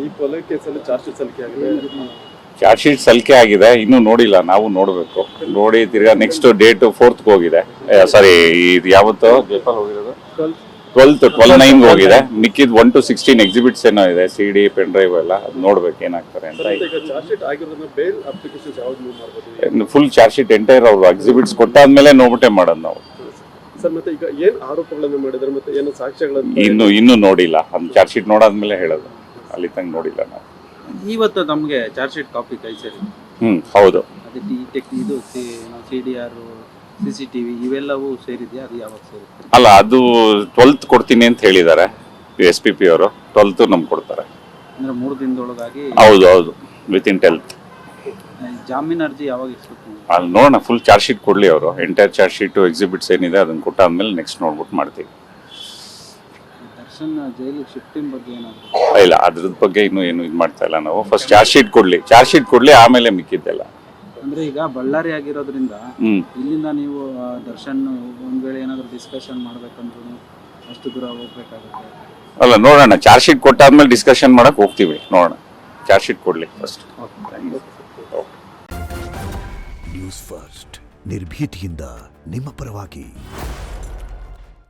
ಈ ಕೊಲೆ ಕೇಸಲ್ಲಿ ಚಾರ್ಜ್ ಶೀಟ್ ಸಲ್ಲಿಕೆ ಆಗಿದೆ. ಚಾರ್ಜ್ ಶೀಟ್ ಸಲ್ಲಿಕೆ ಆಗಿದೆ, ಇನ್ನೂ ನೋಡಿಲ್ಲ, ನಾವು ನೋಡಬೇಕು. ನೋಡಿ ತಿರ್ಗಾ ನೆಕ್ಸ್ಟ್ ಡೇಟ್ 4th ಹೋಗಿದೆ. ಸಾರಿ, ಇದು ಯಾವತ್ತು ಹೋಗಿರೋದು 12/9 ಹೋಗಿದೆ. ಮಿಕ್ಕಿದ್ 1 to 16 ಎಕ್ಸಿಬಿಟ್ಸ್ ಏನೋ ಇದೆ, CD ಪೆನ್ ಡ್ರೈವ್ ಎಲ್ಲ. ಅದು ನೋಡ್ಬೇಕು ಏನಾಗ್ತಾರೆ ಅಂತ. ಫುಲ್ ಚಾರ್ಜ್ ಶೀಟ್ ಎಂಟೈರ್ ಅವ್ರು ಎಕ್ಸಿಬಿಟ್ಸ್ ಕೊಟ್ಟಾದ್ಮೇಲೆ ನೋಡ್ಬಿಟ್ಟೆ ಮಾಡೋದು ನಾವು. ಸರ್ ಮತ್ತೆ ಈಗ ಏನ್ ಆರೋಪಗಳನ್ನು ಮಾಡಿದ್ರೆ ಮತ್ತೆ ಏನು ಸಾಕ್ಷ್ಯಗಳನ್ನು ಇನ್ನೂ ನೋಡಿಲ್ಲ. ಒಂದು ಚಾರ್ಜ್ ಶೀಟ್ ನೋಡಾದ್ಮೇಲೆ ಹೇಳೋದು, ಅಲ್ಲಿ ತನಕ ನೋಡಿಲ್ಲ ನಾವು. ಇವತ್ತು ನಮಗೆ ಚಾರ್ಜ್ ಶೀಟ್ ಕಾಪಿ ಕೈ ಸೇರಿ. ಹೌದು. ಅದೇ ಇದು CDR CCTV ಇವೆಲ್ಲವೂ ಸೇರಿದೆಯಾ? ಅದು ಯಾವಾಗ ಸೇರುತ್ತೆ? ಅಲ್ಲ, ಅದು 12th ಕೊಡ್ತೀನಿ ಅಂತ ಹೇಳಿದ್ದಾರೆ SPP ಅವರು. 12th ನಮ್ಗೆ ಕೊಡ್ತಾರೆ. ಅಂದ್ರೆ 3 ದಿನದೊಳಗಾಗಿ. ಹೌದು, ವಿತಿನ್ 12th. ಜಾಮೀನು ಅರ್ಜಿ ಯಾವಾಗ ಇಸ್ಕೊಡ್ತೀನಿ? ಅಲ್ಲಿ ನೋಡೋಣ, ಫುಲ್ ಚಾರ್ಜ್ ಶೀಟ್ ಕೊಡ್ಲಿ ಅವರು. ಎಂಟೈರ್ ಚಾರ್ಜ್ ಶೀಟು ಎಕ್ಸಿಬಿಟ್ಸ್ ಏನಿದೆ ಅದನ್ನ ಕೊಟ್ಟಾದ್ಮೇಲೆ ನೆಕ್ಸ್ಟ್ ನೋಡ್ಬಿಟ್ಟು ಮಾಡ್ತೀವಿ. ದರ್ಶನ್ ಜೈಲಿಗೆ ಶಿಫ್ಟಿಂಗ್ ಬಗ್ಗೆ ಏನಾದ್ರು? ಇಲ್ಲ, ಅದ್ರದ್ ಬಗ್ಗೆ ಇನ್ನೂ ಏನು ಇದು ಮಾಡ್ತಾ ಇಲ್ಲ ನಾವು. ಫಸ್ಟ್ ಚಾರ್ಜ್ ಶೀಟ್ ಕೊಡ್ಲಿ, ಆಮೇಲೆ ಮಿಕ್ಕಿದ್ದೆಲ್ಲ. ಅಂದ್ರೆ ಈಗ ಬಳ್ಳಾರಿ ಆಗಿರೋದ್ರಿಂದ ಇಲ್ಲಿಂದ ನೀವು ದರ್ಶನ್ ಒಂದ್ ವೇಳೆ ಏನಾದ್ರು ಡಿಸ್ಕಷನ್ ಮಾಡ್ಬೇಕಂದ್ರೂ ಅಷ್ಟು ದೂರ ಹೋಗ್ಬೇಕಾಗುತ್ತೆ. ಅಲ್ಲ, ನೋಡೋಣ, ಚಾರ್ಜ್ ಶೀಟ್ ಕೊಟ್ಟಾದ್ಮೇಲೆ ಡಿಸ್ಕಷನ್ ಮಾಡಕ್ ಹೋಗ್ತೀವಿ. ನೋಡೋಣ, ಚಾರ್ಜ್ ಶೀಟ್ ಕೊಡ್ಲಿ ಫಸ್ಟ್. ನ್ಯೂಸ್ ಫಸ್ಟ್ ನಿರ್ಭೀತಿಯಿಂದ ನಿಮ್ಮ ಪರವಾಗಿ.